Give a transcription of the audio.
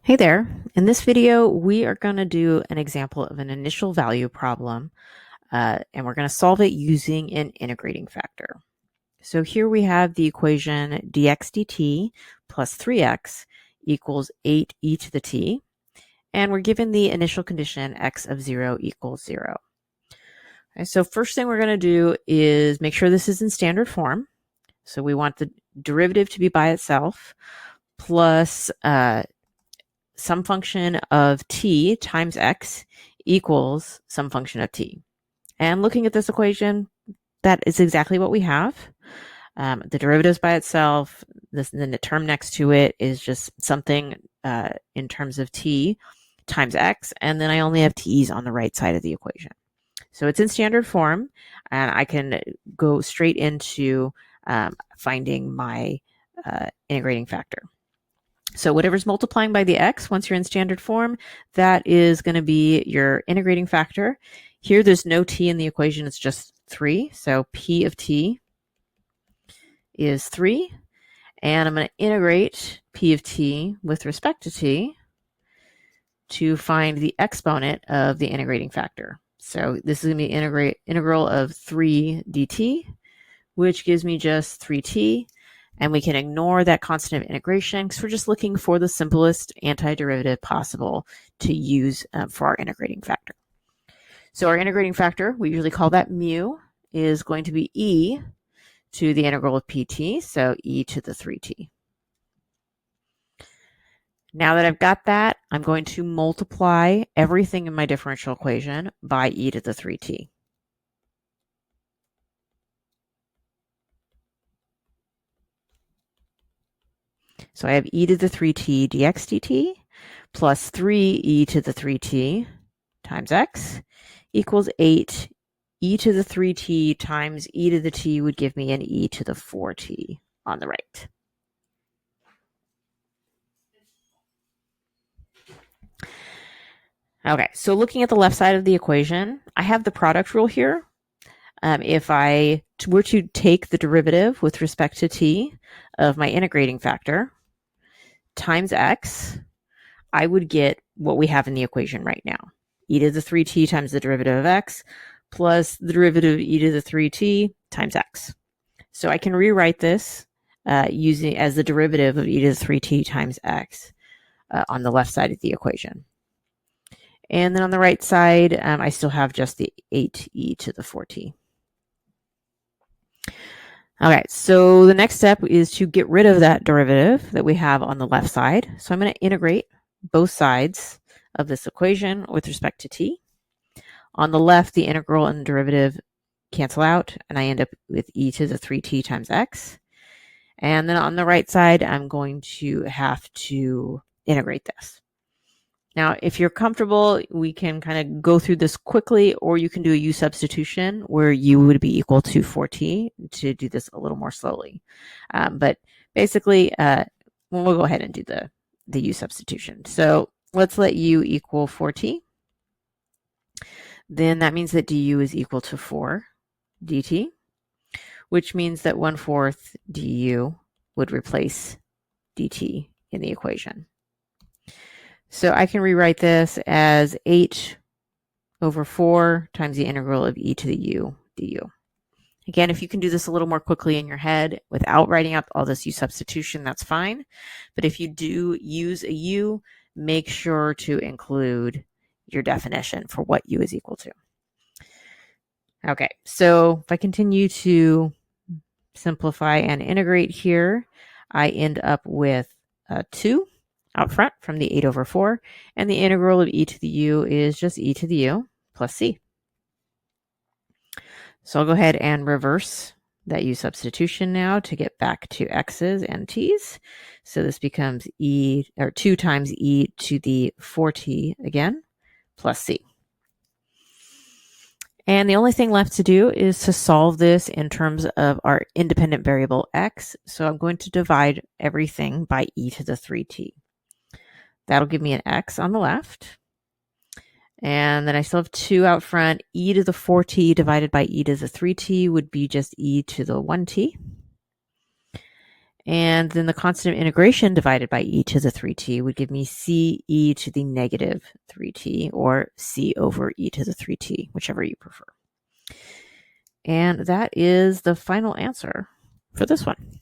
Hey there. In this video, we are going to do an example of an initial value problem, and we're going to solve it using an integrating factor. So here we have the equation dx dt plus 3x equals 8e to the t, and we're given the initial condition x of 0 equals 0. Okay, so first thing we're going to do is make sure this is in standard form. So we want the derivative to be by itself plus some function of t times x equals some function of t. And looking at this equation, that is exactly what we have. The derivatives by itself, then the term next to it is just something in terms of t times x, and then I only have t's on the right side of the equation. So it's in standard form, and I can go straight into finding my integrating factor. So whatever's multiplying by the x, once you're in standard form, that is going to be your integrating factor. Here, there's no t in the equation. It's just 3. So p of t is 3. And I'm going to integrate p of t with respect to t to find the exponent of the integrating factor. So this is going to be integral of 3 dt, which gives me just 3t. And we can ignore that constant of integration because we're just looking for the simplest antiderivative possible to use for our integrating factor. So our integrating factor, we usually call that mu, is going to be e to the integral of pt, so e to the 3t. Now that I've got that, I'm going to multiply everything in my differential equation by e to the 3t. So I have e to the 3t dx dt plus 3e to the 3t times x equals 8 e to the 3t times e to the t would give me an e to the 4t on the right. Okay, so looking at the left side of the equation, I have the product rule here. If I were to take the derivative with respect to t of my integrating factor times x, I would get what we have in the equation right now. E to the 3t times the derivative of x plus the derivative of e to the 3t times x. So I can rewrite this using as the derivative of e to the 3t times x on the left side of the equation. And then on the right side, I still have just the 8e to the 4t. Okay, so the next step is to get rid of that derivative that we have on the left side. So I'm going to integrate both sides of this equation with respect to t. On the left, the integral and the derivative cancel out, and I end up with e to the 3t times x. And then on the right side, I'm going to have to integrate this. Now, if you're comfortable, we can kind of go through this quickly, or you can do a u substitution where u would be equal to 4t to do this a little more slowly. But basically, we'll go ahead and do the u substitution. So let's let u equal 4t. Then that means that du is equal to 4 dt, which means that 1/4 du would replace dt in the equation. So I can rewrite this as 8 over 4 times the integral of e to the u du. Again, if you can do this a little more quickly in your head without writing out all this u substitution, that's fine. But if you do use a u, make sure to include your definition for what u is equal to. Okay, so if I continue to simplify and integrate here, I end up with 2 out front from the 8 over 4, and the integral of e to the u is just e to the u plus c. So I'll go ahead and reverse that u substitution now to get back to x's and t's. So this becomes 2 times e to the 4t again, plus c. And the only thing left to do is to solve this in terms of our independent variable x. So I'm going to divide everything by e to the 3t. That'll give me an x on the left. And then I still have 2 out front. E to the 4t divided by e to the 3t would be just e to the 1t. And then the constant of integration divided by e to the 3t would give me c e to the negative 3t, or c over e to the 3t, whichever you prefer. And that is the final answer for this one.